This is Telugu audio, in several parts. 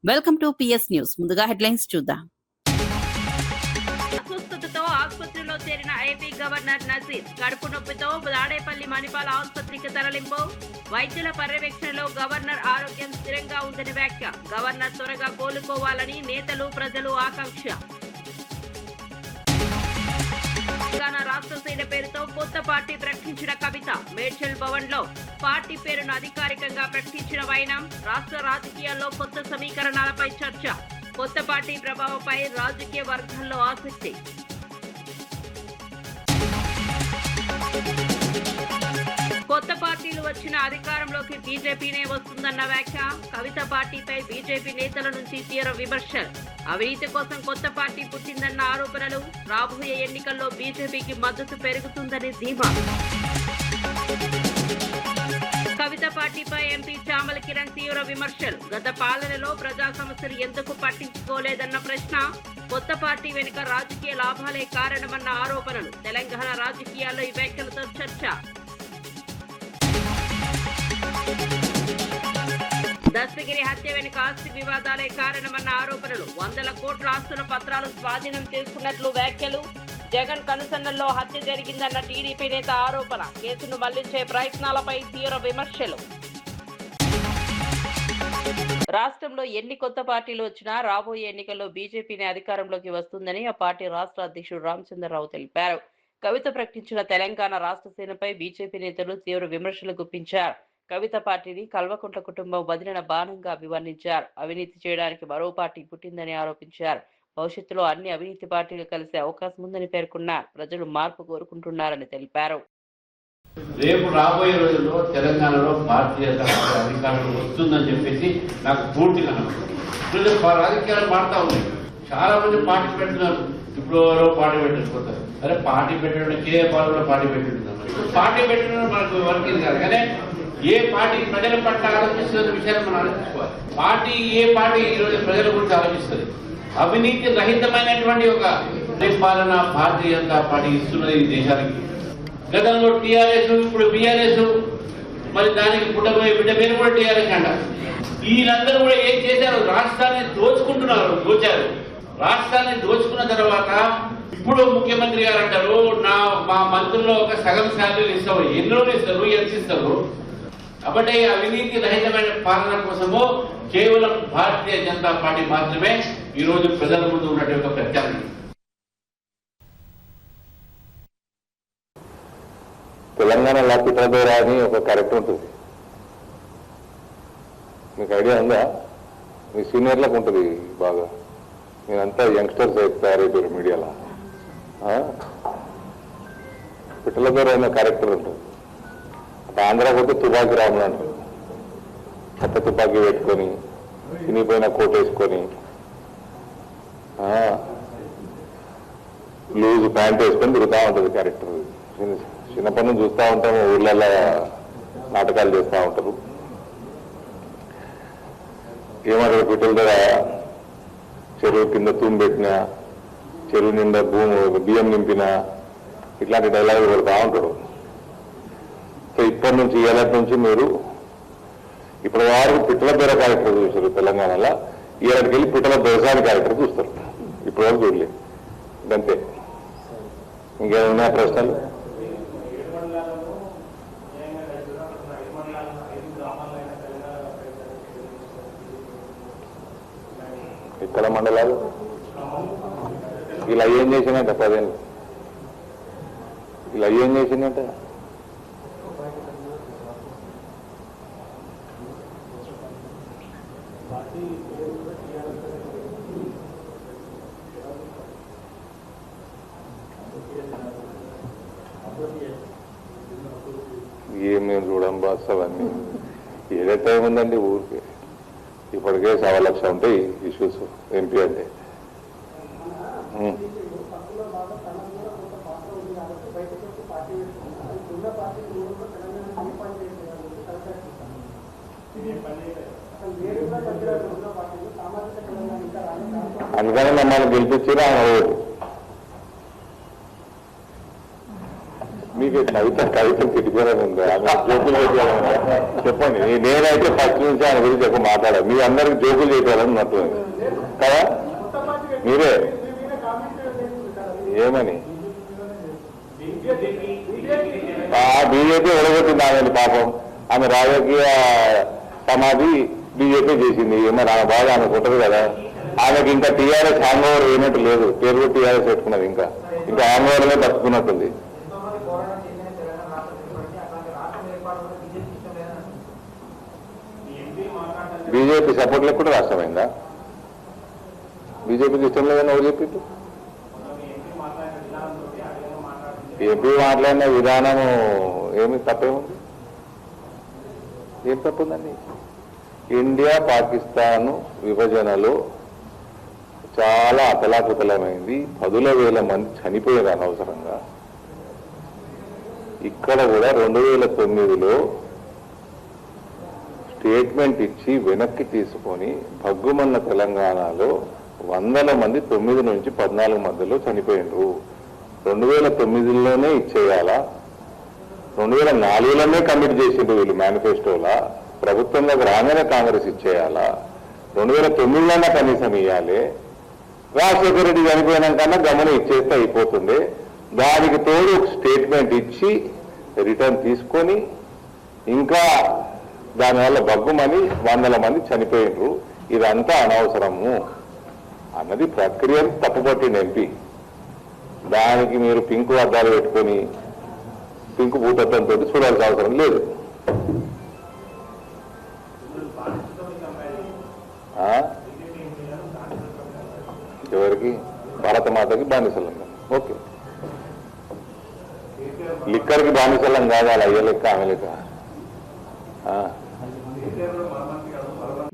Welcome to PS news. ముందుగా హెడ్లైన్స్ చూద్దాం. అస్వస్థతతో ఆసుపత్రిలో చేరిన ఏపీ గవర్నర్ నజీర్ కడుపు నొప్పితో దాడేపల్లి మణిపాల్ ఆసుపత్రికి తరలింపు. వైద్యుల పర్యవేక్షణలో గవర్నర్ ఆరోగ్యం స్థిరంగా ఉందని వ్యాఖ్య. గవర్నర్ త్వరగా కోలుకోవాలని నేతలు ప్రజలు ఆకాంక్ష. తెలంగాణ రాష్ట్ర సేన పేరుతో కొత్త పార్టీ ప్రకటించిన కవిత. మేడ్చల్ భవన్ లో పార్టీ పేరును అధికారికంగా ప్రకటించిన వైనం. రాష్ట్ర రాజకీయాల్లో కొత్త సమీకరణాలపై చర్చ. కొత్త పార్టీ ప్రభావంపై రాజకీయ వర్గాల్లో ఆసక్తి. కొత్త పార్టీలు వచ్చిన అధికారంలోకి బీజేపీనే వస్తుందన్న వ్యాఖ్య. కవిత పార్టీపై బీజేపీ నేతల నుంచి తీవ్ర విమర్శలు. అవినీతి కోసం కొత్త పార్టీ పుట్టిందన్న ఆరోపణలు. రాబోయే ఎన్నికల్లో బీజేపీకి మద్దతు పెరుగుతుందని ధీమా. కవిత పార్టీపై ఎంపీ చామల కిరణ్ తీవ్ర విమర్శలు. గత పాలనలో ప్రజా సమస్యలు ఎందుకు పట్టించుకోలేదన్న ప్రశ్న. కొత్త పార్టీ వెనుక రాజకీయ లాభాలే కారణమన్న ఆరోపణలు. తెలంగాణ రాజకీయాల్లో ఈ వ్యాఖ్యలతో చర్చ. దస్తగిరి హత్య వెనుక ఆస్తి వివాదాలే కారణమన్న ఆరోపణలు. 100 కోట్ల ఆస్తుల పత్రాలు స్వాధీనం చేసుకున్నట్లు వ్యాఖ్యలు. జగన్ కనుసన్నల్లో హత్య జరిగిందన్న టీడీపీ నేత ఆరోపణ. కేసును మళ్లించే ప్రయత్నాలపై తీవ్ర విమర్శలు. రాష్ట్రంలో ఎన్ని కొత్త పార్టీలు వచ్చినా రాబోయే ఎన్నికల్లో బీజేపీని అధికారంలోకి వస్తుందని ఆ పార్టీ రాష్ట్ర అధ్యక్షుడు రామచంద్రరావు తెలిపారు. కవిత ప్రకటించిన తెలంగాణ రాష్ట్ర సేనపై బీజేపీ నేతలు తీవ్ర విమర్శలు గుప్పించారు. కవిత పార్టీని కల్వకుంట్ల కుటుంబం వదిలిన బాణంగా అభివర్ణించారు. అవినీతి చేయడానికి మరో పార్టీ పుట్టిందని ఆరోపించారు. భవిష్యత్తులో అన్ని అవినీతి పార్టీలు కలిసే అవకాశం ఉందని పేర్కొన్నారు. ప్రజలు మార్పు కోరుకుంటున్నారని తెలిపారు. రేపు రాబోయే రోజుల్లో తెలంగాణలో భారతీయ జనతా పార్టీ అధికారంలో వస్తుందని చెప్పేసి నాకు పూర్తిగా నమ్మకం. రాజకీయాలు మారుతా ఉన్నాయి. చాలా మంది పార్టీ పెడుతున్నారు. ఇప్పుడు ఎవరో పార్టీ పెట్టిపోతారు. సరే, పార్టీ పెట్టడానికి ఏ పార్టీలో పార్టీ పెట్టుకుంటున్నారు. పార్టీ పెట్టడం మనకు వర్కింగ్ కాదు. కానీ ఏ పార్టీ ప్రజల పట్ల ఆలోచిస్తున్న విషయాన్ని మనం ఆలోచించుకోవాలి. పార్టీ ఏ పార్టీ ఈరోజు ప్రజల గురించి ఆలోచిస్తుంది. అవినీతి రహితమైనటువంటి ఒక పరిపాలన భారతీయ జనతా పార్టీ ఇస్తున్నది ఈ దేశానికి. గతంలో టీఆర్ఎస్, ఇప్పుడు బీఆర్ఎస్, మరి దానికి బిడ్డ పేరు కూడా టీఆర్ఎస్ అంటారు. వీళ్ళందరూ కూడా ఏం చేశారు? రాష్ట్రాన్ని దోచారు. రాష్ట్రాన్ని దోచుకున్న తర్వాత ఇప్పుడు ముఖ్యమంత్రి గారు అంటారు, మా మంత్రుల్లో ఒక సగం శాలరీలు ఇస్తావు. ఎన్ని రోజులు ఇస్తారు? ఎంత ఇస్తారు? కాబట్టి అవినీతి రహితమైన పాలన కోసము కేవలం భారతీయ జనతా పార్టీ మాత్రమే ఈ రోజు ప్రజల ముందు ఉన్నటువంటి ప్రత్యామ్నాయం. తెలంగాణ లాపిటోరా అని ఒక క్యారెక్టర్ ఉంటుంది. మీకు ఐడియా ఉందా? మీ సీనియర్లకు ఉంటుంది బాగా. మీరంతా యంగ్స్టర్స్ తయారైపోయారు మీడియాలో. పిట్టలదొర అనే క్యారెక్టర్ ఉంటుంది. ఆంధ్ర పోతే తుపాకీ రాములు అంటారు. కొత్త తుపాకీ పెట్టుకొని చినిపోయిన కోట్ వేసుకొని లూజ్ ప్యాంట్ వేసుకొని తిరుగుతూ ఉంటుంది క్యారెక్టర్. చిన్నప్పటి నుంచి చూస్తూ ఉంటాము. ఊళ్ళల్లో నాటకాలు చేస్తూ ఉంటారు. ఏమంటారు? పిట్టల దగ్గర చెరువు కింద తూము పెట్టిన, చెరువు నిండా బియ్యం నింపిన, ఇట్లాంటి డైలాగులు పెడతా ఉంటారు. సో ఇప్పటి నుంచి ఏళ్ళ నుంచి మీరు ఇప్పటి వారు పిట్టల బెర క్యారెక్టర్ చూస్తారు తెలంగాణలో. ఏళ్ళకి వెళ్ళి పిట్టల బెరసాని క్యారెక్టర్ చూస్తారు. ఇప్పటి వరకు చూడలేదు. అంతే. ఇంకేమన్నా ప్రశ్నలు? ఇక్కడ మండలాలు ఇలా ఏం చేసినట్ట? 10 ఏళ్ళు ఇలా ఏం చేసినట్ట? ఏం మేము చూడం బాస్. అవన్నీ ఏదే టైం ఉందండి ఊరికి. ఇప్పటికే 1.25 లక్షలు ఉంటాయి ఇష్యూస్ ఎంపీ అంటే. అందుకని మమ్మల్ని గెలిపించారు. ఆయన మీకు కవితలు తిట్టుకోవడం ఉందా, జోకులు చేయడం ఉందా? చెప్పండి. నేనైతే ఫస్ట్ నుంచి ఆయన గురించి ఎక్కువ మాట్లాడాలి. మీ అందరికి జోకులు చేయడం నచ్చుతుంది కదా. మీరే ఏమని బీజేపీ ఒడగొట్టింది ఆమెను పాపం. ఆమె రాజకీయ సమాధి బీజేపీ చేసింది. మరి ఆమె బాగా ఆమె కుట్టదు కదా. ఆమెకి ఇంకా టీఆర్ఎస్ హ్యాంగ్ ఓవర్ అయినట్టు లేదు. పేరు టీఆర్ఎస్ పెట్టుకున్నది. ఇంకా హ్యాంగ్ ఓవర్నే బతుకున్నట్టుంది. బీజేపీ సపోర్ట్ కూడా రాష్ట్రమైందా? బీజేపీకి ఇష్టం లేదని ఎవరు చెప్పింది? ఎంపీ మాట్లాడిన విధానము ఏమి తప్పేముంది? ఏం తప్పుందండి? ఇండియా పాకిస్తాన్ విభజనలో చాలా అతలాకుతలమైంది. 10,000 మంది చనిపోయారు అనవసరంగా. ఇక్కడ కూడా 2009లో స్టేట్మెంట్ ఇచ్చి వెనక్కి తీసుకొని భగ్గుమన్న తెలంగాణలో 100 మంది 9 నుంచి 14 మధ్యలో చనిపోయినరు. 2009లోనే ఇచ్చేయాలా? 2004లోనే కమిట్ చేసిండ్రు వీళ్ళు మేనిఫెస్టోలా. ప్రభుత్వంలోకి రాగానే కాంగ్రెస్ ఇచ్చేయాలా? 2009లోనే కనీసం ఇవ్వాలి. రాజశేఖర రెడ్డి చనిపోయినాకన్నా గమనం ఇచ్చేస్తే అయిపోతుంది. దానికి తోడు స్టేట్మెంట్ ఇచ్చి రిటర్న్ తీసుకొని ఇంకా దానివల్ల బగ్గుమని 100 మంది చనిపోయినరు. ఇదంతా అనవసరము అన్నది ప్రక్రియను తప్పుపట్టింది ఎంపీ. దానికి మీరు పింకు అద్దాలు పెట్టుకొని పింకు భూతత్వంతో చూడాల్సిన అవసరం లేదు. ఎవరికి? భారత మాతకి బానిసలంగా. ఓకే, లిక్కర్కి బానిసలం కాదు. అలా అయ్యే లెక్క ఆమె లెక్క.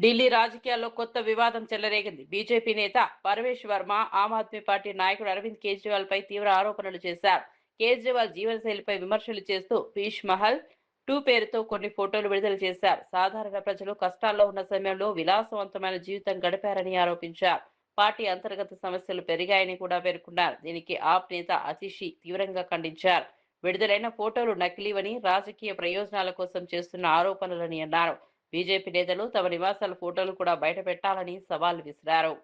ఢిల్లీ రాజకీయాల్లో కొత్త వివాదం చెలరేగింది. బీజేపీ నేత పరమేశ్ వర్మ ఆమ్ ఆద్మీ పార్టీ నాయకుడు అరవింద్ కేజ్రీవాల్ పై తీవ్ర ఆరోపణలు చేశారు. కేజ్రీవాల్ జీవనశైలిపై విమర్శలు చేస్తూ పీష్ మహల్ 2 పేరుతో కొన్ని ఫోటోలు విడుదల చేశారు. సాధారణ ప్రజలు కష్టాల్లో ఉన్న సమయంలో విలాసవంతమైన జీవితం గడిపారని ఆరోపించారు. పార్టీ అంతర్గత సమస్యలు పెరిగాయని కూడా పేర్కొన్నారు. దీనికి ఆప్ నేత అతిషి తీవ్రంగా ఖండించారు. విడుదలైన ఫోటోలు నకిలీవని, రాజకీయ ప్రయోజనాల కోసం చేస్తున్న ఆరోపణలని అన్నారు. బీజేపీ నేతలు తమ నివాసాల ఫోటోలు కూడా బయట పెట్టాలని సవాల్ విసిరారు.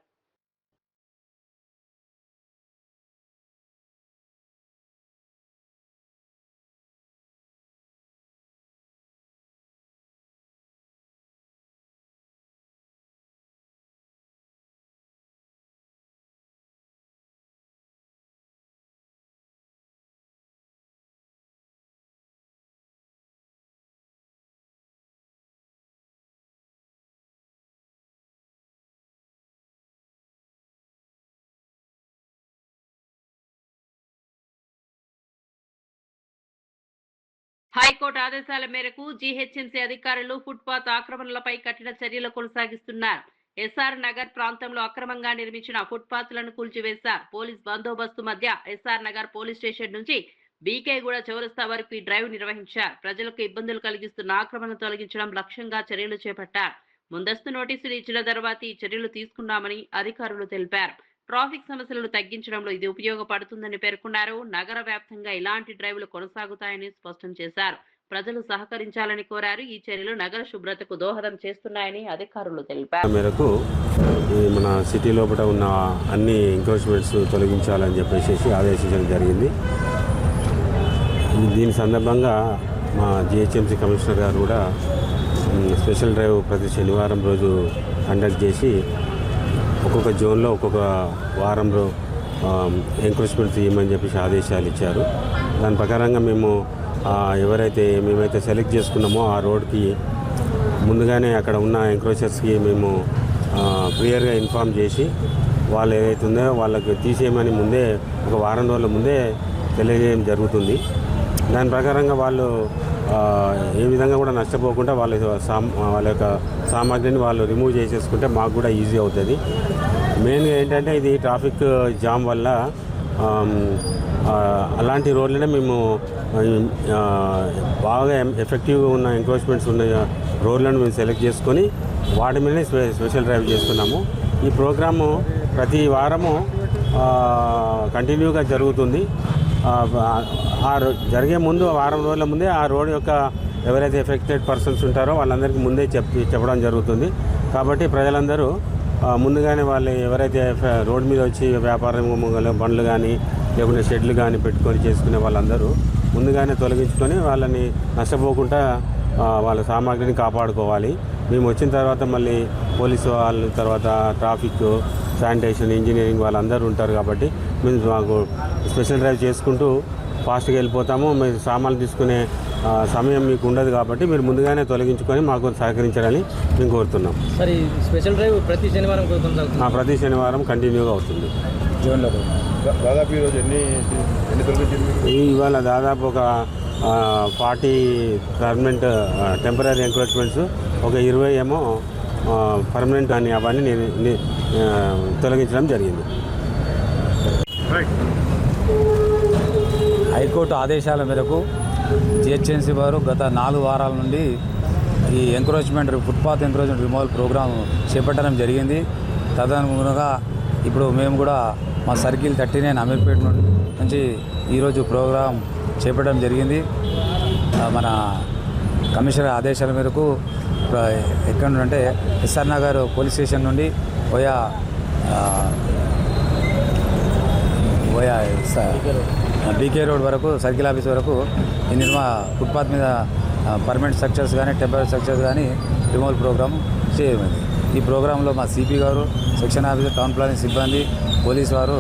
హైకోర్టు ఆదేశాల మేరకు జీహెచ్ఎంసీ అధికారులు ఫుట్పాత్ ఆక్రమణలపై కఠిన చర్యలు కొనసాగిస్తున్నారు. ఎస్ఆర్ నగర్ ప్రాంతంలో అక్రమంగా నిర్మించిన ఫుట్పాత్లను కూల్చివేశారు. పోలీస్ బందోబస్తు మధ్య ఎస్ఆర్ నగర్ పోలీస్ స్టేషన్ నుంచి బీకేగూడ చౌరస్తా వరకు ఈ డ్రైవ్ నిర్వహించారు. ప్రజలకు ఇబ్బందులు కలిగిస్తున్న ఆక్రమణను తొలగించడం లక్ష్యంగా చర్యలు చేపట్టారు. ముందస్తు నోటీసులు ఇచ్చిన తర్వాత ఈ చర్యలు తీసుకున్నామని అధికారులు తెలిపారు. ట్రాఫిక్ సమస్యలను తగ్గించడంలో ఇది ఉపయోగపడుతుందని పేర్కొన్నారు. నగర వ్యాప్తంగా ఇలాంటి డ్రైవ్లు కొనసాగుతాయని స్పష్టం చేశారు. ప్రజలు సహకరించాలని కోరారు. ఈ చర్యలు నగర శుభ్రతకు దోహదం చేస్తున్నాయని అధికారులు తెలిపారు. మేరకు మన సిటీ లోపల ఉన్న అన్ని ఎంక్రోచ్మెంట్స్ తొలగించాలని చెప్పేసి ఆదేశించడం జరిగింది. దీని సందర్భంగా మా జిహెచ్ఎంసీ కమిషనర్ గారు కూడా స్పెషల్ డ్రైవ్ ప్రతి శనివారం రోజు కండక్ట్ చేసి ఒక్కొక్క జోన్లో ఒక్కొక్క వారంలో ఎంక్రోచ్మెంట్ చేయమని చెప్పేసి ఆదేశాలు ఇచ్చారు. దాని ప్రకారంగా మేము మేమైతే సెలెక్ట్ చేసుకున్నామో ఆ రోడ్కి ముందుగానే అక్కడ ఉన్న ఎంక్రోచర్స్కి మేము క్లియర్గా ఇన్ఫామ్ చేసి వాళ్ళు ఏదైతే ఉందో వాళ్ళకి తీసేయమని ముందే ఒక వారం రోజుల ముందే తెలియజేయడం జరుగుతుంది. దాని ప్రకారంగా వాళ్ళు ఏ విధంగా కూడా నష్టపోకుండా వాళ్ళ యొక్క సామాగ్రిని వాళ్ళు రిమూవ్ చేసేసుకుంటే మాకు కూడా ఈజీ అవుతుంది. మెయిన్గా ఏంటంటే ఇది ట్రాఫిక్ జామ్ వల్ల అలాంటి రోడ్లనే మేము బాగా ఎఫెక్టివ్గా ఉన్న ఎంక్రోచ్మెంట్స్ ఉన్న రోడ్లను మేము సెలెక్ట్ చేసుకొని వాటి మీదనే స్పెషల్ డ్రైవ్ చేస్తున్నాము. ఈ ప్రోగ్రాము ప్రతి వారము కంటిన్యూగా జరుగుతుంది. జరిగే ముందు వారం రోజుల ముందే ఆ రోడ్ యొక్క ఎవరైతే ఎఫెక్టెడ్ పర్సన్స్ ఉంటారో వాళ్ళందరికీ ముందే చెప్పడం జరుగుతుంది. కాబట్టి ప్రజలందరూ ముందుగానే వాళ్ళు ఎవరైతే రోడ్ మీద వచ్చి వ్యాపారం బండ్లు కానీ లేకుంటే షెడ్లు కానీ పెట్టుకొని చేసుకునే వాళ్ళందరూ ముందుగానే తొలగించుకొని వాళ్ళని నష్టపోకుండా వాళ్ళ సామాగ్రిని కాపాడుకోవాలి. మేము వచ్చిన తర్వాత మళ్ళీ పోలీసు వాళ్ళు, తర్వాత ట్రాఫిక్, శానిటేషన్, ఇంజనీరింగ్ వాళ్ళందరూ ఉంటారు. కాబట్టి మేము మాకు స్పెషల్ డ్రైవ్ చేసుకుంటూ ఫాస్ట్గా వెళ్ళిపోతాము. మీరు సామాన్లు తీసుకునే సమయం మీకు ఉండదు కాబట్టి మీరు ముందుగానే తొలగించుకొని మాకు సహకరించాలని మేము కోరుతున్నాం. సరే, స్పెషల్ డ్రైవ్ ప్రతి శనివారం కొనసాగుతుంది? ప్రతి శనివారం కంటిన్యూగా అవుతుంది. జూన్లో దాదాపు ఈరోజు ఎన్ని తొలగించింది? ఇవాళ దాదాపు ఒక 40 పర్మనెంట్ టెంపరీ ఎంక్రోచ్మెంట్స్, ఒక 20 ఏమో పర్మనెంట్ అని అవన్నీ తొలగించడం జరిగింది. హైకోర్టు ఆదేశాల మేరకు జిహెచ్ఎంసీ వారు గత 4 వారాల నుండి ఈ ఫుట్పాత్ ఎంక్రోచ్మెంట్ రిమూవల్ ప్రోగ్రాం చేపట్టడం జరిగింది. తదనుగుణంగా ఇప్పుడు మేము కూడా మా సర్కిల్ 39 అమీర్పేట నుంచి ఈరోజు ప్రోగ్రాం చేపట్టడం జరిగింది. మన కమిషనర్ ఆదేశాల మేరకు ఎక్కడ నుండి అంటే ఎస్ఆర్ నగర్ పోలీస్ స్టేషన్ నుండి పోయా బీకే రోడ్ వరకు, సర్కిల్ ఆఫీస్ వరకు ఈ ఫుట్పాత్ మీద పర్మనెంట్ స్ట్రక్చర్స్ కానీ టెంపరీ స్ట్రక్చర్స్ కానీ రిమూవల్ ప్రోగ్రామ్ చేయమైంది. ఈ ప్రోగ్రాంలో మా సిపి గారు, సెక్షన్ ఆఫీసర్, టౌన్ ప్లానింగ్ సిబ్బంది, పోలీస్ వారు,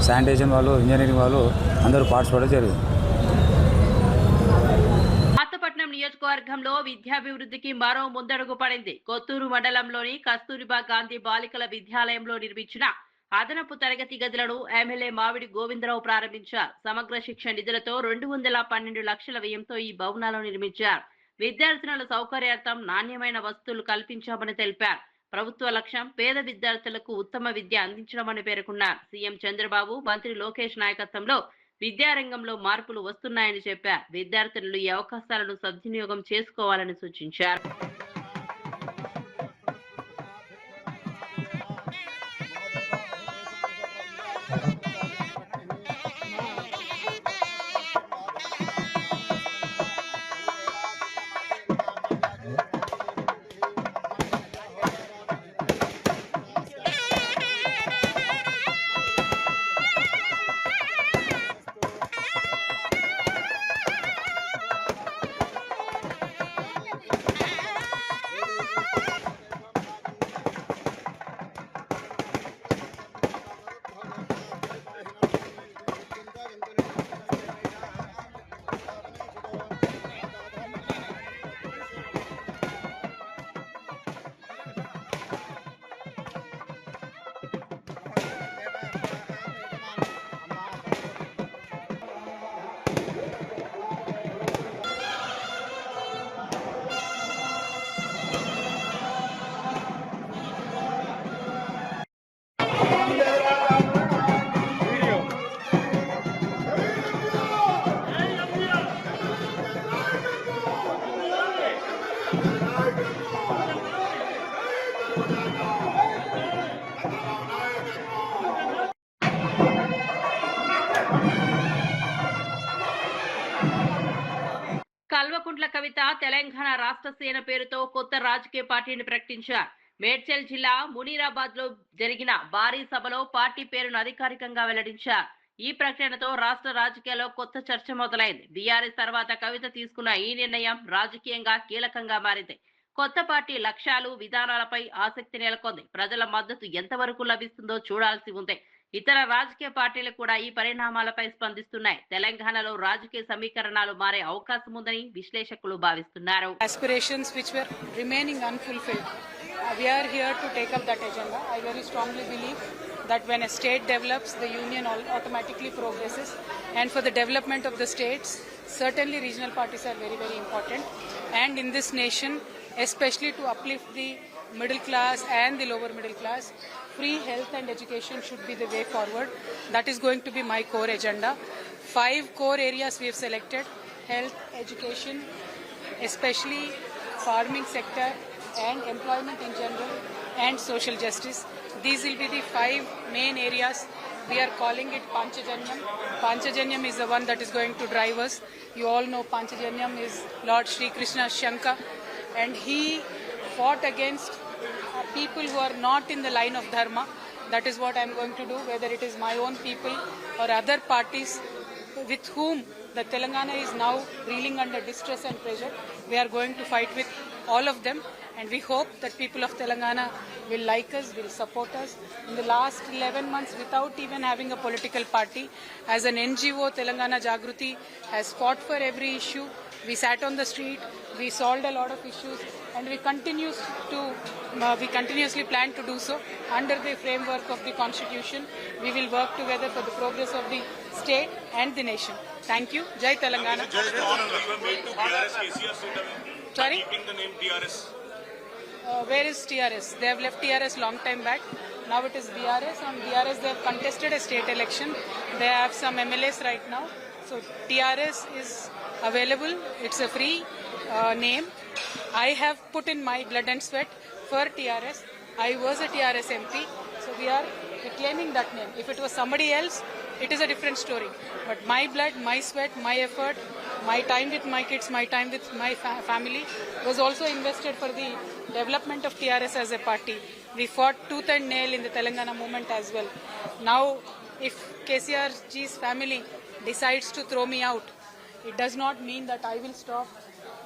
శానిటేషన్ వాళ్ళు, ఇంజనీరింగ్ వాళ్ళు అందరూ పార్టిసిపేట్ జరిగింది. పాతపట్నం నియోజకవర్గంలో విద్యాభివృద్ధికి మరో ముందడుగు పడింది. కొత్తూరు మండలంలోని కస్తూరిబా గాంధీ బాలికల విద్యాలయంలో నిర్మించిన అదనపు తరగతి గదులను ఎమ్మెల్యే మావిడి గోవిందరావు ప్రారంభించారు. సమగ్ర శిక్ష నిధులతో 212 లక్షల వ్యయంతో ఈ భవనాలను నిర్మించారు. విద్యార్థినుల సౌకర్యార్థం నాణ్యమైన వసతులు కల్పించామని తెలిపారు. ప్రభుత్వ లక్ష్యం పేద విద్యార్థులకు ఉత్తమ విద్య అందించడమని పేర్కొన్నారు. సీఎం చంద్రబాబు, మంత్రి లోకేష్ నాయకత్వంలో విద్యారంగంలో మార్పులు వస్తున్నాయని చెప్పారు. విద్యార్థులు ఈ అవకాశాలను సద్వినియోగం చేసుకోవాలని సూచించారు. కల్వకుంట్ల కవిత తెలంగాణ రాష్ట్ర సేన పేరుతో కొత్త రాజకీయ పార్టీని ప్రకటించారు. మేడ్చల్ జిల్లా మునీరాబాద్ లో జరిగిన భారీ సభలో పార్టీ పేరును అధికారికంగా వెల్లడించారు. ఈ ప్రకటనతో రాష్ట్ర రాజకీయాల్లో కొత్త చర్చ మొదలైంది. బీఆర్ఎస్ తర్వాత కవిత తీసుకున్న ఈ నిర్ణయం రాజకీయంగా కీలకంగా మారింది. కొత్త పార్టీ లక్ష్యాలు, విధానాలపై ఆసక్తి నెలకొంది. ప్రజల మద్దతు ఎంతవరకు లభిస్తుందో చూడాల్సి ఉంది. ఇతర రాజకీయ పార్టీలు కూడా ఈ పరిణామాలపై స్పందిస్తున్నాయి. తెలంగాణలో రాజకీయ సమీకరణాలు మారే అవకాశం ఉందని విశ్లేషకులు భావిస్తున్నారు. Aspirations which were remaining unfulfilled, we are here to take up that agenda. I very strongly believe that when a state develops, the union automatically progresses, and for the development of the states, certainly regional parties are very, very important. And in this nation, especially to uplift the middle class and the lower middle class, free health and education should be the way forward. That is going to be my core agenda. 5 core areas we have selected: health, education, especially farming sector and employment in general, and social justice. These will be the 5 main areas We are calling it Panchajanyam. Panchajanyam is the one that is going to drive us. You all know Panchajanyam is Lord Shri Krishna Shanka, and he fought against people who are not in the line of dharma. That is what I am going to do, whether it is my own people or other parties with whom the Telangana is now reeling under distress and pressure. We are going to fight with all of them, and we hope that people of Telangana will like us, will support us. In the last 11 months, without even having a political party, as an NGO, Telangana Jagruti has fought for every issue. We sat on the street, we solved a lot of issues, and we continuously plan to do so under the framework of the Constitution. We will work together for the progress of the state and the nation. Thank you. Jai Telangana. Sorry? Keeping the name TRS. Where is TRS? They have left TRS long time back. Now it is BRS. On BRS they have contested a state election. They have some MLAs right now. So TRS is available. It's a free name. I have put in my blood and sweat for TRS. I was a TRS MP. So we are reclaiming that name. If it was somebody else, it is a different story. But my blood, my sweat, my effort, my time with my kids, my time with my family was also invested for the development of TRS as a party. We fought tooth and nail in the Telangana movement as well. Now, if KCR ji's family decides to throw me out, it does not mean that I will stop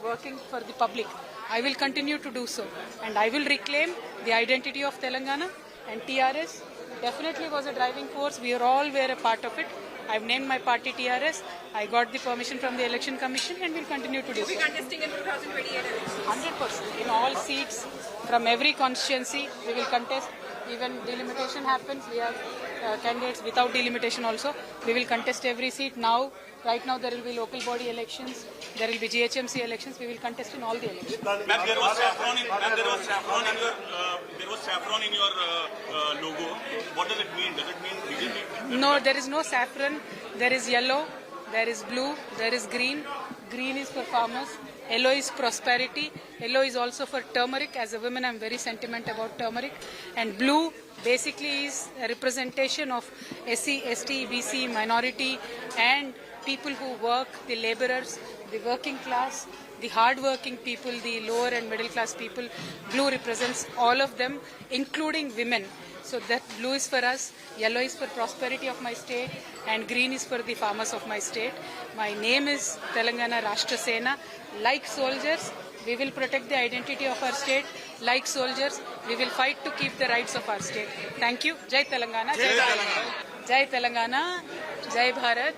working for the public. I will continue to do so, and I will reclaim the identity of Telangana, and TRS definitely was a driving force. We all were a part of it. I've named my party TRS. I got the permission from the Election Commission and will continue to do so. Will be contesting in 2028 elections? 100%. In all seats, from every constituency, we will contest. Even delimitation happens, we have candidates without delimitation also. We will contest every seat. Now, right now there will be local body elections, there will be GHMC elections. We will contest in all the elections. Ma'am, there was saffron in your logo. What does it mean? Does it mean BJP? No, there is no saffron. There is yellow, there is blue, there is green. Green is for farmers. Yellow is prosperity. Yellow is also for turmeric. As a woman, I'm very sentimental about turmeric. And blue basically is a representation of SC, ST, BC, minority, and people who work, the laborers, the working class, the hard-working people, the lower and middle class people. Blue represents all of them, including women. So that blue is for us, yellow is for prosperity of my state, and green is for the farmers of my state. My name is Telangana Rashtra Sena. Like soldiers, we will protect the identity of our state. Like soldiers, we will fight to keep the rights of our state. Thank you. Jai Telangana. Jai Telangana. Jai Telangana. Jai Bharat.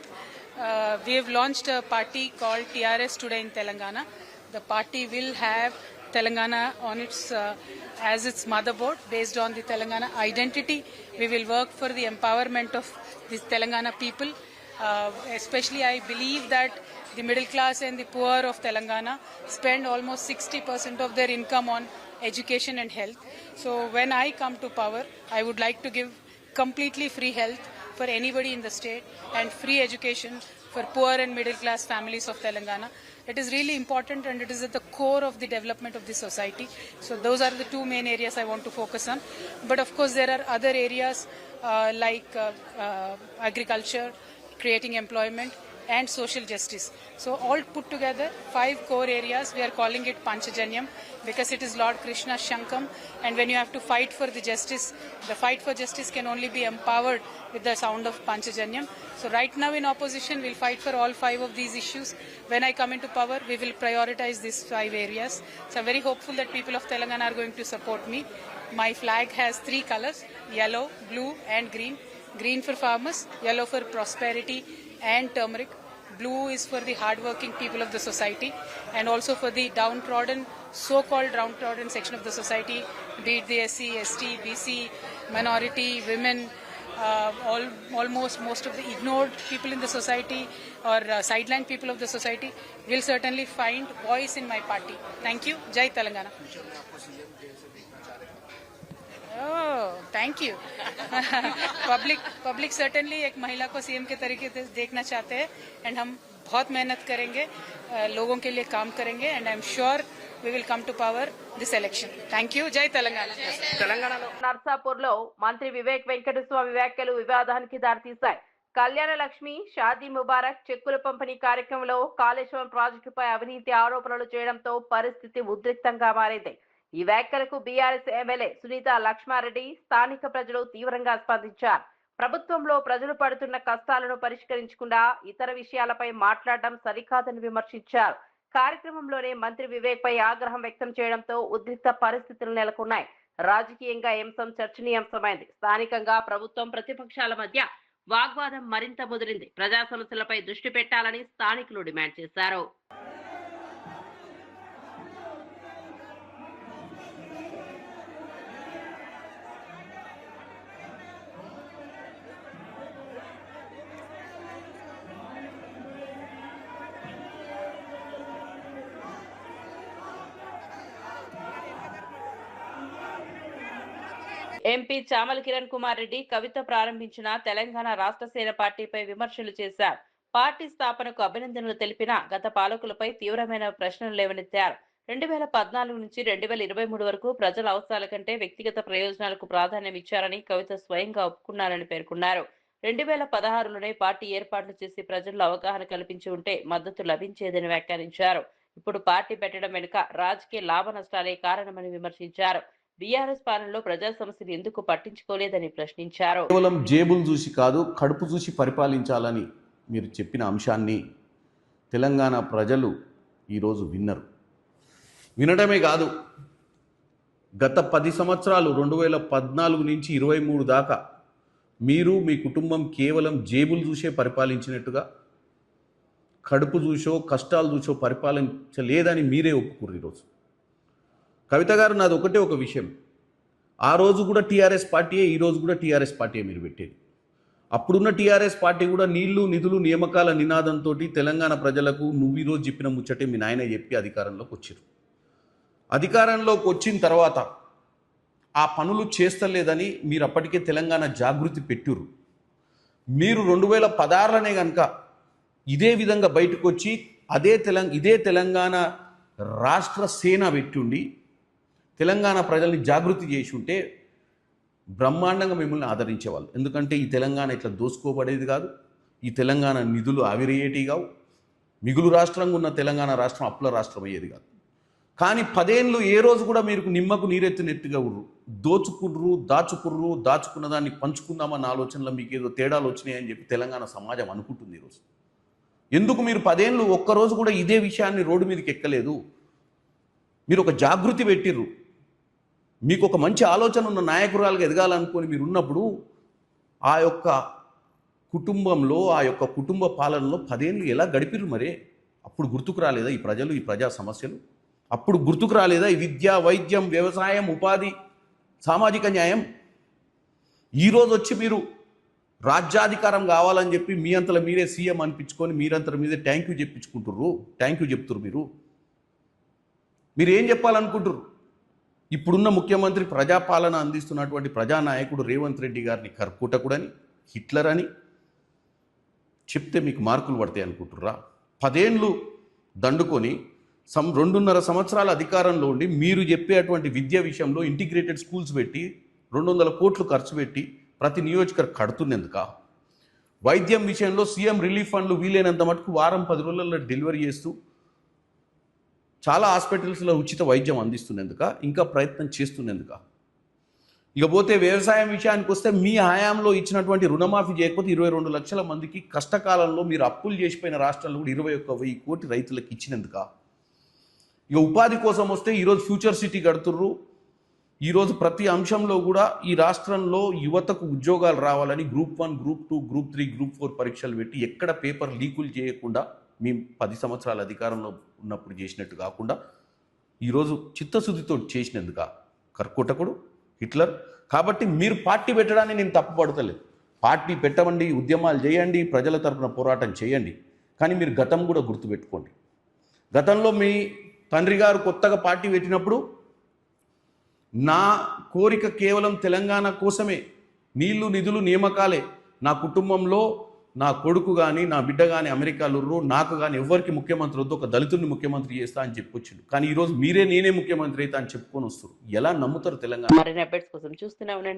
We have launched a party called TRS today in Telangana. The party will have Telangana on its as its motherboard based on the Telangana identity. We will work for the empowerment of the Telangana people. Especially I believe that the middle class and the poor of Telangana spend almost 60% of their income on education and health. So when I come to power, I would like to give completely free health for anybody in the state and free education for poor and middle class families of Telangana. It is really important, and it is at the core of the development of the society. So those are the two main areas I want to focus on. But of course there are other areas like agriculture, creating employment, and social justice. So all put together, 5 core areas. We are calling it Panchajanyam because it is Lord Krishna Shankam, and when you have to fight for the justice, the fight for justice can only be empowered with the sound of Panchajanyam. So right now in opposition, we'll fight for all 5 of these issues. When I come into power, we will prioritize these 5 areas. So I'm very hopeful that people of Telangana are going to support me. My flag has 3 colors, yellow, blue and green. Green for farmers, yellow for prosperity and turmeric. Blue is for the hard-working people of the society, and also for the downtrodden, so-called downtrodden section of the society, be it the SC, ST, BC, minority, women, most of the ignored people in the society or sidelined people of the society will certainly find voice in my party. Thank you. Jai Telangana. Oh, thank you. Public certainly एक महिला को सीएम के तरीके से देखना चाहते हैं, and हम बहुत मेहनत करेंगे, लोगों के लिए काम करेंगे, and I'm sure we will come to power this election. Thank you. Jai Telangana. తెలంగాణలో నర్సాపూర్లో మంత్రి వివేక్ వెంకటస్వామి వ్యాఖ్యలు వివాదానికి దారితీశాయి. కళ్యాణ లక్ష్మి, షాదీ ముబారక్ చెక్కుల పంపిణీ కార్యక్రమంలో కాళేశ్వరం ప్రాజెక్టుపై అవినీతి ఆరోపణలు చేయడంతో పరిస్థితి ఉద్రిక్తంగా మారింది. ఈ వ్యాఖ్యలకు బీఆర్ఎస్ ఎమ్మెల్యే సునీత లక్ష్మారెడ్డి, స్థానిక ప్రజలు తీవ్రంగా స్పందించారు. ప్రభుత్వంలో ప్రజలు పడుతున్న కష్టాలను పరిష్కరించకుండా ఇతర విషయాలపై మాట్లాడడం సరికాదని విమర్శించారు. కార్యక్రమంలోనే మంత్రి వివేక్ పై ఆగ్రహం వ్యక్తం చేయడంతో ఉద్రిక్త పరిస్థితులు నెలకొన్నాయి. రాజకీయంగా అంశం చర్చనీయాంశమైంది. స్థానికంగా ప్రభుత్వం ప్రతిపక్షాల మధ్య వాగ్వాదం మరింత ముదిరింది. ప్రజా సమస్యలపై దృష్టి పెట్టాలని స్థానికులు డిమాండ్ చేశారు. ఎంపీ చామల కిరణ్ కుమార్ రెడ్డి కవిత ప్రారంభించిన తెలంగాణ రాష్ట్ర సేన పార్టీపై విమర్శలు చేశారు. పార్టీ స్థాపనకు అభినందనలు తెలిపిన గత పాలకులపై తీవ్రమైన ప్రశ్నలు లేవనెత్తారు. 2014 నుంచి 2023 వరకు ప్రజల అవసరాల కంటే వ్యక్తిగత ప్రయోజనాలకు ప్రాధాన్యం ఇచ్చారని కవిత స్వయంగా ఒప్పుకున్నారని పేర్కొన్నారు. 2016లోనే పార్టీ ఏర్పాట్లు చేసి ప్రజల్లో అవగాహన కల్పించి ఉంటే మద్దతు లభించేదని వ్యాఖ్యానించారు. ఇప్పుడు పార్టీ పెట్టడం వెనుక రాజకీయ లాభ నష్టాలే కారణమని విమర్శించారు. బీఆర్ఎస్ పాలనలో ప్రజా సమస్యలు ఎందుకు పట్టించుకోలేదని ప్రశ్నించారు. కేవలం జేబులు చూసి కాదు, కడుపు చూసి పరిపాలించాలని మీరు చెప్పిన అంశాన్ని తెలంగాణ ప్రజలు ఈరోజు విన్నరు. వినడమే కాదు, గత 10 సంవత్సరాలు 2014 నుంచి 23 దాకా మీరు మీ కుటుంబం కేవలం జేబులు చూసే పరిపాలించినట్టుగా, కడుపు చూసో కష్టాలు చూసో పరిపాలించలేదని మీరే ఒప్పుకుర్రు. ఈరోజు కవిత గారు, నాది ఒకటే ఒక విషయం, ఆ రోజు కూడా టీఆర్ఎస్ పార్టీయే, ఈ రోజు కూడా టీఆర్ఎస్ పార్టీయే మీరు పెట్టేది. అప్పుడున్న టీఆర్ఎస్ పార్టీ కూడా నీళ్లు నిధులు నియామకాల నినాదంతో తెలంగాణ ప్రజలకు నువ్వు ఈరోజు చెప్పిన ముచ్చటే మీ నాయన చెప్పి అధికారంలోకి వచ్చారు. అధికారంలోకి వచ్చిన తర్వాత ఆ పనులు చేస్తలేదని మీరు అప్పటికే తెలంగాణ జాగృతి పెట్టురు. మీరు 2016లోనే కనుక ఇదే విధంగా బయటకు వచ్చి ఇదే తెలంగాణ రాష్ట్ర సేన పెట్టుండి తెలంగాణ ప్రజల్ని జాగృతి చేసి ఉంటే బ్రహ్మాండంగా మిమ్మల్ని ఆదరించేవాళ్ళు. ఎందుకంటే ఈ తెలంగాణ ఇట్లా దోసుకోబడేది కాదు, ఈ తెలంగాణ నిధులు ఆవిరయ్యేటి కావు, మిగులు రాష్ట్రంగా ఉన్న తెలంగాణ రాష్ట్రం అప్పుల రాష్ట్రం అయ్యేది కాదు. కానీ 10 ఏళ్ళు ఏ రోజు కూడా మీరు నిమ్మకు నీరెత్తినట్టుగా ఉర్రు, దాచుకున్న దాన్ని పంచుకుందామన్న ఆలోచనలో మీకు ఏదో తేడాలు వచ్చినాయని చెప్పి తెలంగాణ సమాజం అనుకుంటుంది ఈరోజు. ఎందుకు మీరు 10 ఏళ్ళు ఒక్కరోజు కూడా ఇదే విషయాన్ని రోడ్డు మీదకి ఎక్కలేదు? మీరు ఒక జాగృతి పెట్టిర్రు, మీకు ఒక మంచి ఆలోచన ఉన్న నాయకురాలుగా ఎదగాలనుకొని మీరు ఉన్నప్పుడు ఆ యొక్క కుటుంబంలో, ఆ యొక్క కుటుంబ పాలనలో 10 ఏళ్ళు ఎలా గడిపిర్రు? మరే అప్పుడు గుర్తుకు రాలేదా ఈ ప్రజలు, ఈ ప్రజా సమస్యలు? అప్పుడు గుర్తుకు రాలేదా ఈ విద్య, వైద్యం, వ్యవసాయం, ఉపాధి, సామాజిక న్యాయం? ఈరోజు వచ్చి మీరు రాజ్యాధికారం కావాలని చెప్పి మీ అంతలో మీరే సీఎం అనిపించుకొని మీరంతలో మీదే థ్యాంక్ యూ చెప్తున్నారు. మీరు ఏం చెప్పాలనుకుంటున్నారు? ఇప్పుడున్న ముఖ్యమంత్రి ప్రజాపాలన అందిస్తున్నటువంటి ప్రజానాయకుడు రేవంత్ రెడ్డి గారిని కర్కూటకుడని, హిట్లర్ అని చెప్తే మీకు మార్కులు పడతాయి అనుకుంటుర్రా? 10 ఏళ్ళు దండుకొని 2.5 సంవత్సరాల అధికారంలో ఉండి మీరు చెప్పేటువంటి విద్య విషయంలో ఇంటిగ్రేటెడ్ స్కూల్స్ పెట్టి 200 కోట్లు ఖర్చు పెట్టి ప్రతి నియోజకవర్గం కడుతున్నందుక? వైద్యం విషయంలో సీఎం రిలీఫ్ ఫండ్లు వీలైనంత మటుకు వారం 10 రోజులలో డెలివరీ చేస్తూ చాలా హాస్పిటల్స్లో ఉచిత వైద్యం అందిస్తున్నందుక, ఇంకా ప్రయత్నం చేస్తున్నందుక? ఇకపోతే వ్యవసాయం విషయానికి వస్తే మీ హయాంలో ఇచ్చినటువంటి రుణమాఫీ చేయకపోతే 22 లక్షల మందికి కష్టకాలంలో మీరు అప్పులు చేసిపోయిన రాష్ట్రంలో కూడా 21,000 కోటి రైతులకు ఇచ్చినందుక? ఇక ఉపాధి కోసం వస్తే ఈరోజు ఫ్యూచర్ సిటీ కడుతుర్రు. ఈరోజు ప్రతి అంశంలో కూడా ఈ రాష్ట్రంలో యువతకు ఉద్యోగాలు రావాలని గ్రూప్ 1, గ్రూప్ 2, గ్రూప్ 3, గ్రూప్ 4 పరీక్షలు పెట్టి ఎక్కడ పేపర్ లీకులు చేయకుండా మేము 10 సంవత్సరాల అధికారంలో ఉన్నప్పుడు చేసినట్టు కాకుండా ఈరోజు చిత్తశుద్ధితో చేసినందుక కర్కోటకుడు, హిట్లర్? కాబట్టి మీరు పార్టీ పెట్టడాన్ని నేను తప్పుపడతలేదు. పార్టీ పెట్టమండి, ఉద్యమాలు చేయండి, ప్రజల తరపున పోరాటం చేయండి. కానీ మీరు గతం కూడా గుర్తుపెట్టుకోండి. గతంలో మీ తండ్రి గారు కొత్తగా పార్టీ పెట్టినప్పుడు నా కోరిక కేవలం తెలంగాణ కోసమే, నీళ్లు నిధులు నియామకాలే, నా కుటుంబంలో నా కొడుకు కానీ నా బిడ్డ కానీ అమెరికాలో నాకు కానీ ఎవరికి ముఖ్యమంత్రి వద్దు, ఒక దళితుడిని ముఖ్యమంత్రి చేస్తా అని చెప్పొచ్చిండు. కానీ ఈరోజు నేనే ముఖ్యమంత్రి అవుతా అని చెప్పుకొని వస్తారు. ఎలా నమ్ముతారు తెలంగాణ? మరిన్ని అప్డేట్స్ కోసం చూస్తూనే ఉండండి